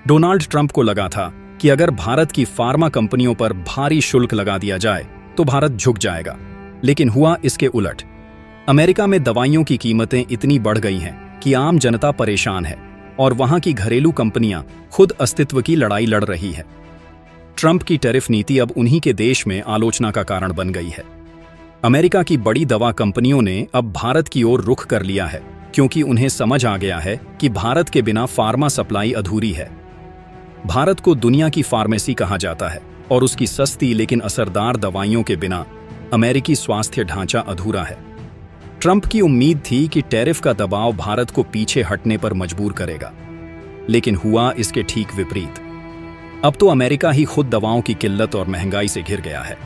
Donald Trump को लगा था कि अगर भारत की फार्मा कंपनियों पर भारी शुल्क लगा दिया जाए तो भारत झुक जाएगा, लेकिन हुआ इसके उलट। अमेरिका में दवाइयों की कीमतें इतनी बढ़ गई हैं कि आम जनता परेशान है और वहां की घरेलू कंपनियां खुद अस्तित्व की लड़ाई लड़ रही है। ट्रंप की टैरिफ नीति अब उन्हीं के देश में आलोचना का कारण बन गई है। अमेरिका की बड़ी दवा कंपनियों ने अब भारत की ओर रुख कर लिया है, क्योंकि उन्हें समझ आ गया है कि भारत के बिना फार्मा सप्लाई अधूरी है। भारत को दुनिया की फार्मेसी कहा जाता है और उसकी सस्ती लेकिन असरदार दवाइयों के बिना अमेरिकी स्वास्थ्य ढांचा अधूरा है। ट्रंप की उम्मीद थी कि टैरिफ का दबाव भारत को पीछे हटने पर मजबूर करेगा, लेकिन हुआ इसके ठीक विपरीत। अब तो अमेरिका ही खुद दवाओं की किल्लत और महंगाई से घिर गया है।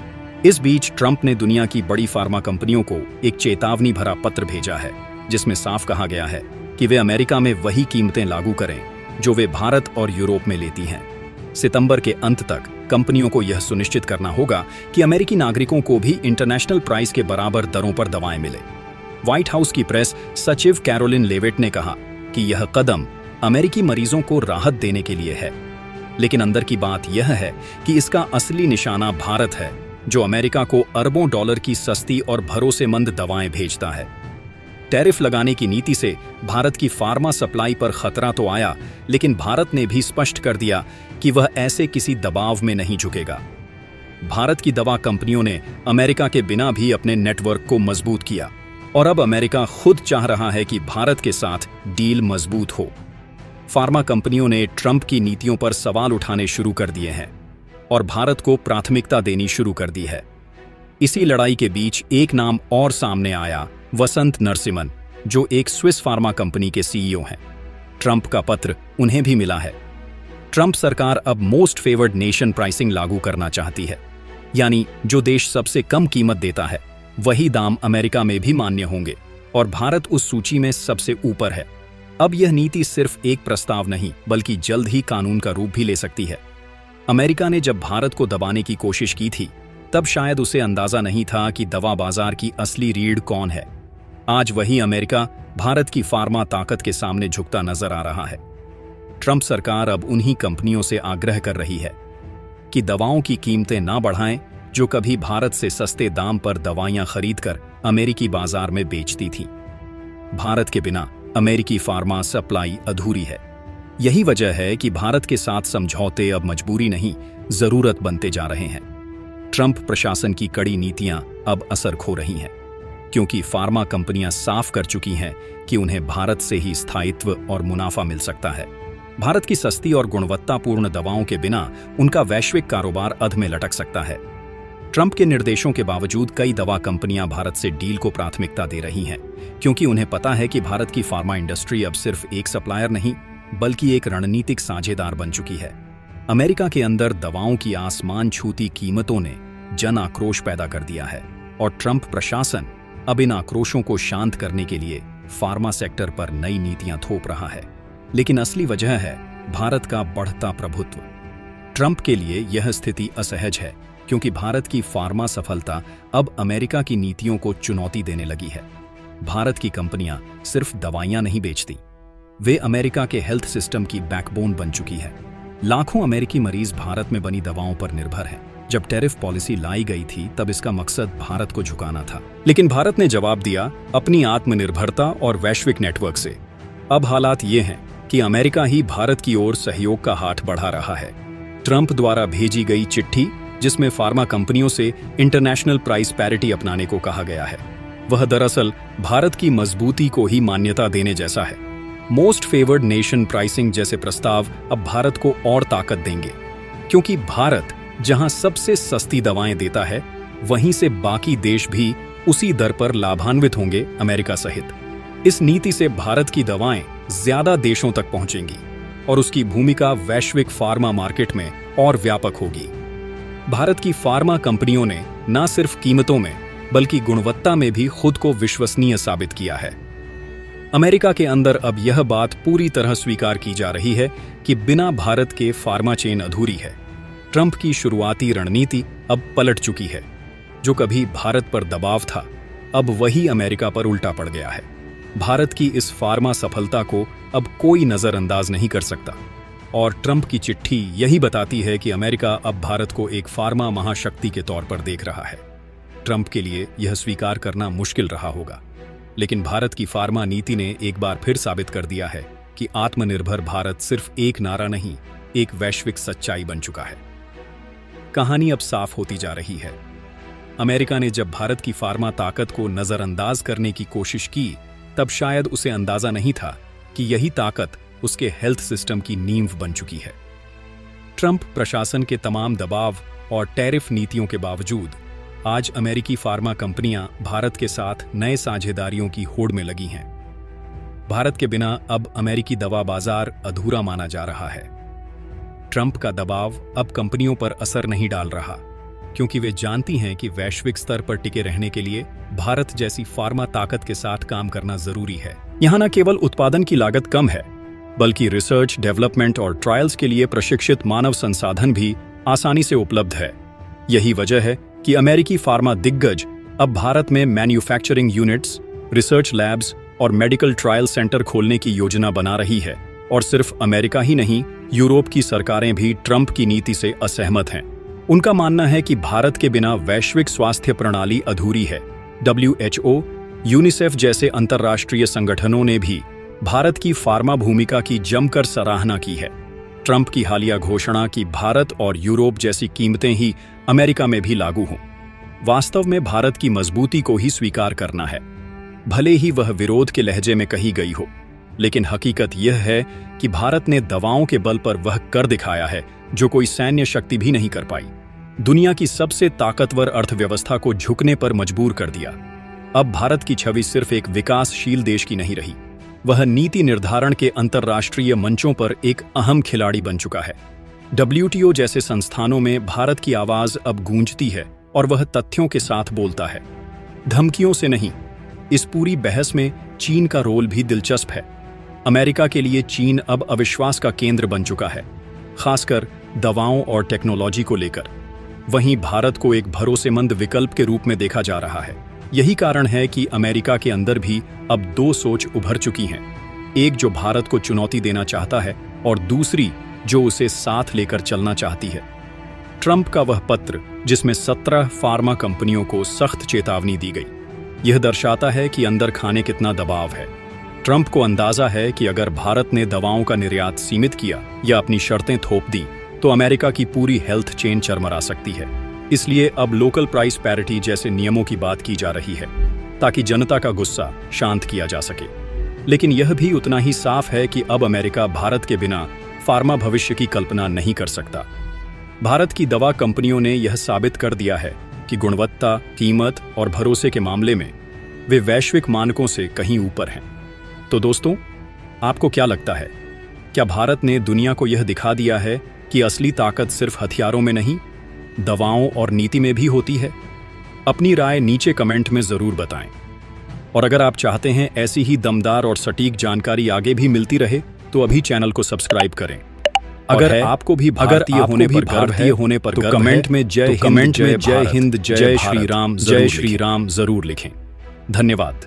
इस बीच ट्रंप ने दुनिया की बड़ी फार्मा कंपनियों को एक चेतावनी भरा पत्र भेजा है, जिसमें साफ कहा गया है कि वे अमेरिका में वही कीमतें लागू करें जो वे भारत और यूरोप में लेती हैं। सितंबर के अंत तक कंपनियों को यह सुनिश्चित करना होगा कि अमेरिकी नागरिकों को भी इंटरनेशनल प्राइस के बराबर दरों पर दवाएं मिले। व्हाइट हाउस की प्रेस सचिव कैरोलिन लेविट ने कहा कि यह कदम अमेरिकी मरीजों को राहत देने के लिए है, लेकिन अंदर की बात यह है कि इसका असली निशाना भारत है, जो अमेरिका को अरबों डॉलर की सस्ती और भरोसेमंद दवाएं भेजता है। टैरिफ लगाने की नीति से भारत की फार्मा सप्लाई पर खतरा तो आया, लेकिन भारत ने भी स्पष्ट कर दिया कि वह ऐसे किसी दबाव में नहीं झुकेगा। भारत की दवा कंपनियों ने अमेरिका के बिना भी अपने नेटवर्क को मजबूत किया और अब अमेरिका खुद चाह रहा है कि भारत के साथ डील मजबूत हो। फार्मा कंपनियों ने ट्रंप की नीतियों पर सवाल उठाने शुरू कर दिए हैं और भारत को प्राथमिकता देनी शुरू कर दी है। इसी लड़ाई के बीच एक नाम और सामने आया, वसंत नरसिम्हन, जो एक स्विस फार्मा कंपनी के सीईओ हैं। ट्रंप का पत्र उन्हें भी मिला है। ट्रंप सरकार अब मोस्ट फेवर्ड नेशन प्राइसिंग लागू करना चाहती है, यानी जो देश सबसे कम कीमत देता है वही दाम अमेरिका में भी मान्य होंगे, और भारत उस सूची में सबसे ऊपर है। अब यह नीति सिर्फ एक प्रस्ताव नहीं, बल्कि जल्द ही कानून का रूप भी ले सकती है। अमेरिका ने जब भारत को दबाने की कोशिश की थी, तब शायद उसे अंदाजा नहीं था कि दवा बाजार की असली रीढ़ कौन है। आज वही अमेरिका भारत की फार्मा ताकत के सामने झुकता नजर आ रहा है। ट्रंप सरकार अब उन्हीं कंपनियों से आग्रह कर रही है कि दवाओं की कीमतें ना बढ़ाएं, जो कभी भारत से सस्ते दाम पर दवाइयां खरीदकर अमेरिकी बाजार में बेचती थीं। भारत के बिना अमेरिकी फार्मा सप्लाई अधूरी है। यही वजह है कि भारत के साथ समझौते अब मजबूरी नहीं, जरूरत बनते जा रहे हैं। ट्रंप प्रशासन की कड़ी नीतियां अब असर खो रही हैं, क्योंकि फार्मा कंपनियां साफ कर चुकी हैं कि उन्हें भारत से ही स्थायित्व और मुनाफा मिल सकता है। भारत की सस्ती और गुणवत्तापूर्ण दवाओं के बिना उनका वैश्विक कारोबार अध में लटक सकता है। ट्रंप के निर्देशों के बावजूद कई दवा कंपनियां भारत से डील को प्राथमिकता दे रही हैं, क्योंकि उन्हें पता है कि भारत की फार्मा इंडस्ट्री अब सिर्फ एक सप्लायर नहीं, बल्कि एक रणनीतिक साझेदार बन चुकी है। अमेरिका के अंदर दवाओं की आसमान छूती कीमतों ने जन आक्रोश पैदा कर दिया है, और ट्रंप प्रशासन अब इन आक्रोशों को शांत करने के लिए फार्मा सेक्टर पर नई नीतियां थोप रहा है। लेकिन असली वजह है भारत का बढ़ता प्रभुत्व। ट्रंप के लिए यह स्थिति असहज है, क्योंकि भारत की फार्मा सफलता अब अमेरिका की नीतियों को चुनौती देने लगी है। भारत की कंपनियां सिर्फ दवाइयां नहीं बेचती, वे अमेरिका के हेल्थ सिस्टम की बैकबोन बन चुकी है। लाखों अमेरिकी मरीज भारत में बनी दवाओं पर निर्भर हैं। जब टैरिफ पॉलिसी लाई गई थी, तब इसका मकसद भारत को झुकाना था, लेकिन भारत ने जवाब दिया अपनी आत्मनिर्भरता और वैश्विक नेटवर्क से। अब हालात ये हैं कि अमेरिका ही भारत की ओर सहयोग का हाथ बढ़ा रहा है। ट्रंप द्वारा भेजी गई चिट्ठी, जिसमें फार्मा कंपनियों से इंटरनेशनल प्राइस पैरिटी अपनाने को कहा गया है, वह दरअसल भारत की मजबूती को ही मान्यता देने जैसा है। मोस्ट फेवर्ड नेशन प्राइसिंग जैसे प्रस्ताव अब भारत को और ताकत देंगे, क्योंकि भारत जहां सबसे सस्ती दवाएं देता है, वहीं से बाकी देश भी उसी दर पर लाभान्वित होंगे, अमेरिका सहित। इस नीति से भारत की दवाएं ज्यादा देशों तक पहुंचेंगी और उसकी भूमिका वैश्विक फार्मा मार्केट में और व्यापक होगी। भारत की फार्मा कंपनियों ने न सिर्फ कीमतों में, बल्कि गुणवत्ता में भी खुद को विश्वसनीय साबित किया है। अमेरिका के अंदर अब यह बात पूरी तरह स्वीकार की जा रही है कि बिना भारत के फार्मा चेन अधूरी है। ट्रंप की शुरुआती रणनीति अब पलट चुकी है। जो कभी भारत पर दबाव था, अब वही अमेरिका पर उल्टा पड़ गया है। भारत की इस फार्मा सफलता को अब कोई नजरअंदाज नहीं कर सकता। और ट्रंप की चिट्ठी यही बताती है कि अमेरिका अब भारत को एक फार्मा महाशक्ति के तौर पर देख रहा है। ट्रंप के लिए यह स्वीकार करना मुश्किल रहा होगा, लेकिन भारत की फार्मा नीति ने एक बार फिर साबित कर दिया है कि आत्मनिर्भर भारत सिर्फ एक नारा नहीं, एक वैश्विक सच्चाई बन चुका है। कहानी अब साफ होती जा रही है। अमेरिका ने जब भारत की फार्मा ताकत को नजरअंदाज करने की कोशिश की, तब शायद उसे अंदाजा नहीं था कि यही ताकत उसके हेल्थ सिस्टम की नींव बन चुकी है। ट्रंप प्रशासन के तमाम दबाव और टैरिफ नीतियों के बावजूद आज अमेरिकी फार्मा कंपनियां भारत के साथ नए साझेदारियों की होड़ में लगी हैं। भारत के बिना अब अमेरिकी दवा बाजार अधूरा माना जा रहा है। ट्रंप का दबाव अब कंपनियों पर असर नहीं डाल रहा, क्योंकि वे जानती हैं कि वैश्विक स्तर पर टिके रहने के लिए भारत जैसी फार्मा ताकत के साथ काम करना जरूरी है। यहां न केवल उत्पादन की लागत कम है, बल्कि रिसर्च, डेवलपमेंट और ट्रायल्स के लिए प्रशिक्षित मानव संसाधन भी आसानी से उपलब्ध है। यही वजह है कि अमेरिकी फार्मा दिग्गज अब भारत में मैन्युफैक्चरिंग यूनिट्स, रिसर्च लैब्स और मेडिकल ट्रायल सेंटर खोलने की योजना बना रही है। और सिर्फ अमेरिका ही नहीं, यूरोप की सरकारें भी ट्रंप की नीति से असहमत हैं। उनका मानना है कि भारत के बिना वैश्विक स्वास्थ्य प्रणाली अधूरी है। WHO, यूनिसेफ जैसे अंतर्राष्ट्रीय संगठनों ने भी भारत की फार्मा भूमिका की जमकर सराहना की है। ट्रंप की हालिया घोषणा कि भारत और यूरोप जैसी कीमतें ही अमेरिका में भी लागू हों, वास्तव में भारत की मजबूती को ही स्वीकार करना है, भले ही वह विरोध के लहजे में कही गई हो। लेकिन हकीकत यह है कि भारत ने दवाओं के बल पर वह कर दिखाया है जो कोई सैन्य शक्ति भी नहीं कर पाई। दुनिया की सबसे ताकतवर अर्थव्यवस्था को झुकने पर मजबूर कर दिया। अब भारत की छवि सिर्फ एक विकासशील देश की नहीं रही, वह नीति निर्धारण के अंतर्राष्ट्रीय मंचों पर एक अहम खिलाड़ी बन चुका है। WTO जैसे संस्थानों में भारत की आवाज अब गूंजती है और वह तथ्यों के साथ बोलता है, धमकियों से नहीं। इस पूरी बहस में चीन का रोल भी दिलचस्प है। अमेरिका के लिए चीन अब अविश्वास का केंद्र बन चुका है, खासकर दवाओं और टेक्नोलॉजी को लेकर। वहीं भारत को एक भरोसेमंद विकल्प के रूप में देखा जा रहा है। यही कारण है कि अमेरिका के अंदर भी अब दो सोच उभर चुकी हैं, एक जो भारत को चुनौती देना चाहता है और दूसरी जो उसे साथ लेकर चलना चाहती है। ट्रंप का वह पत्र जिसमें 17 फार्मा कंपनियों को सख्त चेतावनी दी गई, यह दर्शाता है कि अंदर खाने कितना दबाव है। ट्रंप को अंदाजा है कि अगर भारत ने दवाओं का निर्यात सीमित किया या अपनी शर्तें थोप दी तो अमेरिका की पूरी हेल्थ चेन चरमरा सकती है। इसलिए अब लोकल प्राइस पैरिटी जैसे नियमों की बात की जा रही है, ताकि जनता का गुस्सा शांत किया जा सके। लेकिन यह भी उतना ही साफ है कि अब अमेरिका भारत के बिना फार्मा भविष्य की कल्पना नहीं कर सकता। भारत की दवा कंपनियों ने यह साबित कर दिया है कि गुणवत्ता, कीमत और भरोसे के मामले में वे वैश्विक मानकों से कहीं ऊपर हैं। तो दोस्तों, आपको क्या लगता है? क्या भारत ने दुनिया को यह दिखा दिया है कि असली ताकत सिर्फ हथियारों में नहीं, दवाओं और नीति में भी होती है? अपनी राय नीचे कमेंट में जरूर बताएं। और अगर आप चाहते हैं ऐसी ही दमदार और सटीक जानकारी आगे भी मिलती रहे तो अभी चैनल को सब्सक्राइब करें। अगर आपको भी भारतीय होने पर तो कमेंट में जय हिंद, जय श्री राम जरूर लिखें। धन्यवाद।